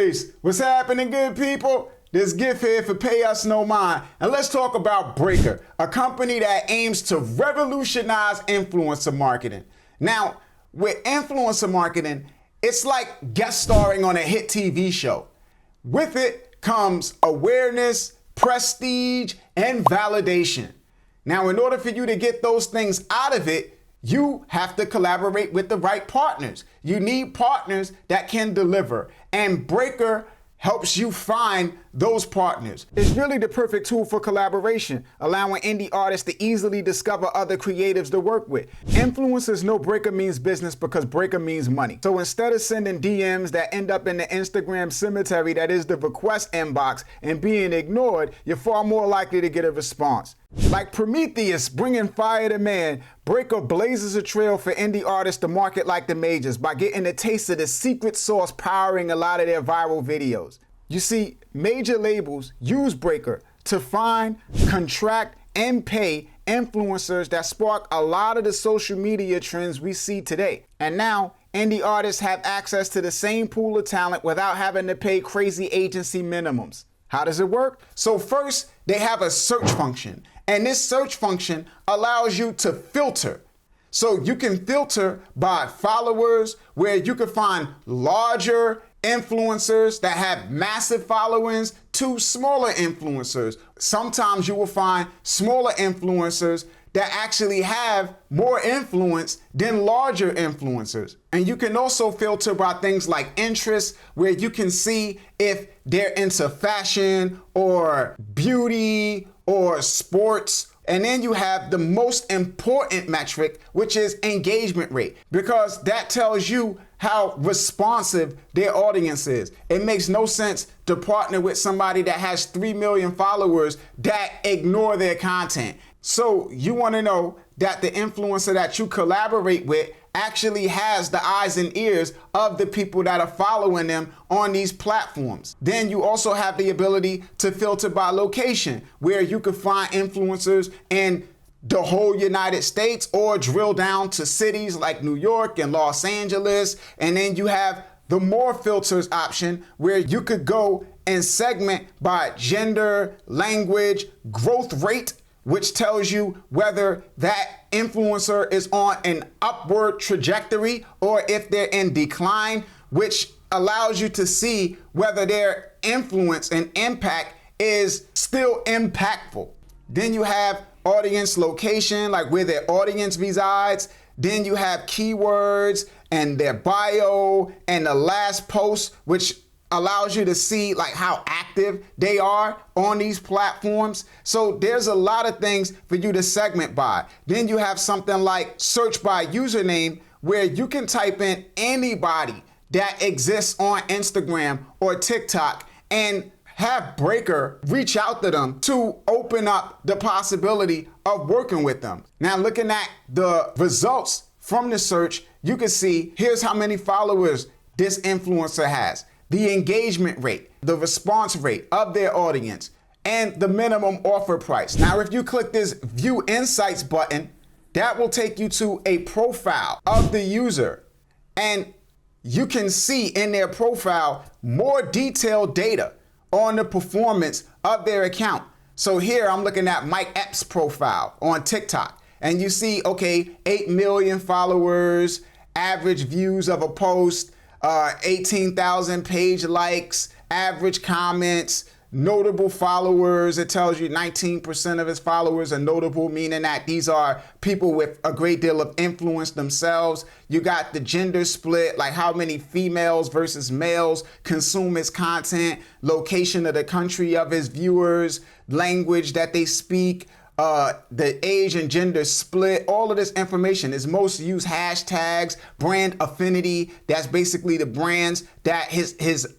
Peace. What's happening, good people? This gift here for Payusnomind. And let's talk about Breakr, a company that aims to revolutionize influencer marketing. Now, with influencer marketing, it's like guest starring on a hit TV show. With it comes awareness, prestige, and validation. Now, in order for you to get those things out of it, you have to collaborate with the right partners. You need partners that can deliver, and Breakr helps you find those partners. It's really the perfect tool for collaboration, allowing indie artists to easily discover other creatives to work with. Influencers know Breakr means business because Breakr means money. So instead of sending DMs that end up in the Instagram cemetery that is the request inbox and being ignored, you're far more likely to get a response. Like Prometheus bringing fire to man, Breakr blazes a trail for indie artists to market like the majors by getting a taste of the secret sauce powering a lot of their viral videos. You see, major labels use Breakr to find, contract, and pay influencers that spark a lot of the social media trends we see today. And now, indie artists have access to the same pool of talent without having to pay crazy agency minimums. How does it work? So first, they have a search function. And this search function allows you to filter. So you can filter by followers, where you can find larger influencers that have massive followings to smaller influencers. Sometimes you will find smaller influencers that actually have more influence than larger influencers. And you can also filter by things like interests, where you can see if they're into fashion or beauty or sports. And then you have the most important metric, which is engagement rate, because that tells you how responsive their audience is. It makes no sense to partner with somebody that has 3 million followers that ignore their content. So you want to know that the influencer that you collaborate with actually has the eyes and ears of the people that are following them on these platforms. Then you also have the ability to filter by location, where you can find influencers in the whole United States or drill down to cities like New York and Los Angeles. And then you have the more filters option, where you could go and segment by gender, language, growth rate, which tells you whether that influencer is on an upward trajectory or if they're in decline, which allows you to see whether their influence and impact is still impactful. Then you have audience location, like where their audience resides. Then you have keywords and their bio and the last post, which allows you to see like how active they are on these platforms. So there's a lot of things for you to segment by. Then you have something like search by username, where you can type in anybody that exists on Instagram or TikTok and have Breakr reach out to them to open up the possibility of working with them. Now, looking at the results from the search, you can see here's how many followers this influencer has, the engagement rate, the response rate of their audience, and the minimum offer price. Now, if you click this View Insights button, that will take you to a profile of the user. And you can see in their profile more detailed data on the performance of their account. So here I'm looking at Mike Epps' profile on TikTok. And you see, okay, 8 million followers, average views of a post, 18,000 page likes, average comments, notable followers. It tells you 19% of his followers are notable, meaning that these are people with a great deal of influence themselves. You got the gender split, like how many females versus males consume his content, location of the country of his viewers, language that they speak, the age and gender split. All of this information is most used hashtags, brand affinity. That's basically the brands that his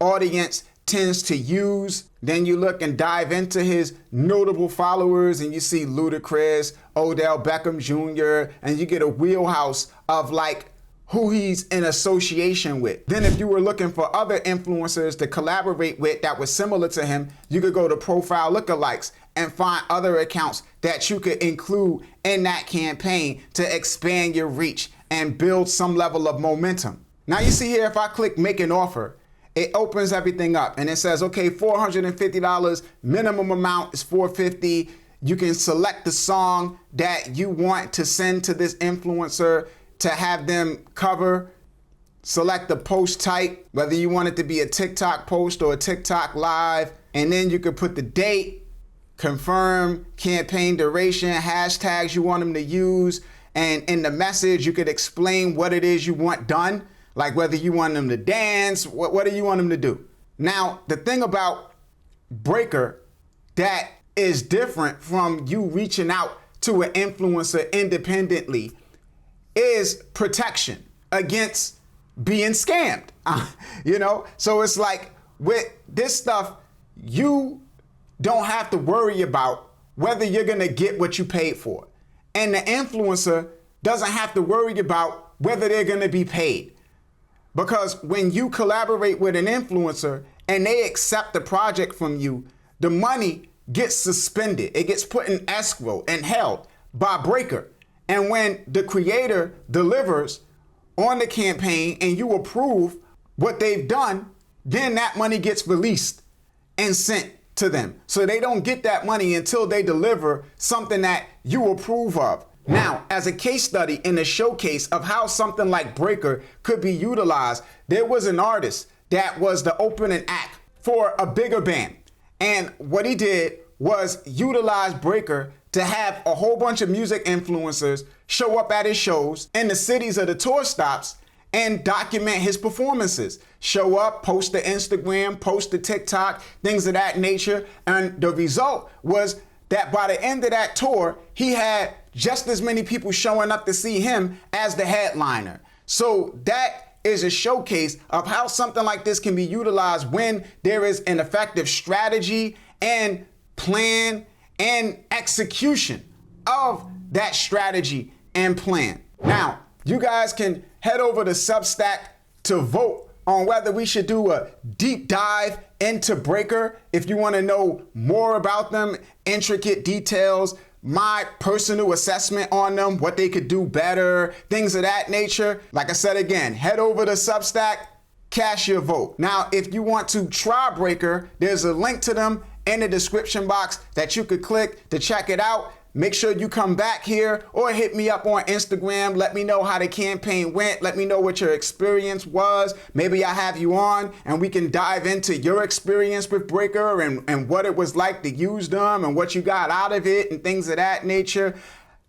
audience tends to use. Then you look and dive into his notable followers and you see Ludacris, Odell Beckham Jr., and you get a wheelhouse of like who he's in association with. Then if you were looking for other influencers to collaborate with that was similar to him, you could go to profile lookalikes and find other accounts that you could include in that campaign to expand your reach and build some level of momentum. Now you see here, if I click make an offer, it opens everything up and it says, okay, $450, minimum amount is $450. You can select the song that you want to send to this influencer to have them cover. Select the post type, whether you want it to be a TikTok post or a TikTok live. And then you can put the date, confirm campaign duration, hashtags you want them to use. And in the message, you could explain what it is you want done, like whether you want them to dance, what do you want them to do? Now, the thing about Breakr that is different from you reaching out to an influencer independently is protection against being scammed. So it's like with this stuff, you don't have to worry about whether you're gonna get what you paid for. And the influencer doesn't have to worry about whether they're gonna be paid. Because when you collaborate with an influencer and they accept the project from you, the money gets suspended. It gets put in escrow and held by Breakr. And when the creator delivers on the campaign and you approve what they've done, then that money gets released and sent to them. So they don't get that money until they deliver something that you approve of. Now, as a case study in a showcase of how something like Breakr could be utilized, there was an artist that was the opening act for a bigger band. And what he did was utilize Breakr to have a whole bunch of music influencers show up at his shows in the cities of the tour stops and document his performances. Show up, post to Instagram, post to TikTok, things of that nature. And the result was that by the end of that tour, he had just as many people showing up to see him as the headliner. So that is a showcase of how something like this can be utilized when there is an effective strategy and plan and execution of that strategy and plan. Now, you guys can head over to Substack to vote on whether we should do a deep dive into Breakr. If you want to know more about them, intricate details, my personal assessment on them, what they could do better, things of that nature. Like I said again, head over to Substack, cast your vote. Now, if you want to try Breakr, there's a link to them in the description box that you could click to check it out. Make sure you come back here or hit me up on Instagram. Let me know how the campaign went. Let me know what your experience was. Maybe I have you on and we can dive into your experience with Breakr and what it was like to use them and what you got out of it and things of that nature.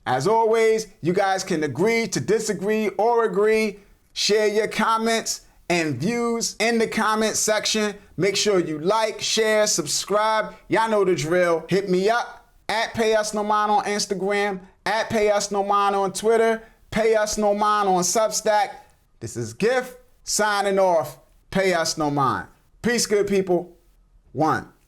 As always, you guys can agree to disagree or agree. Share your comments and views in the comment section. Make sure you like, share, subscribe. Y'all know the drill. Hit me up at Payusnomind on Instagram, at Payusnomind on Twitter, Payusnomind on Substack. This is Gift signing off. Payusnomind. Peace, good people. One.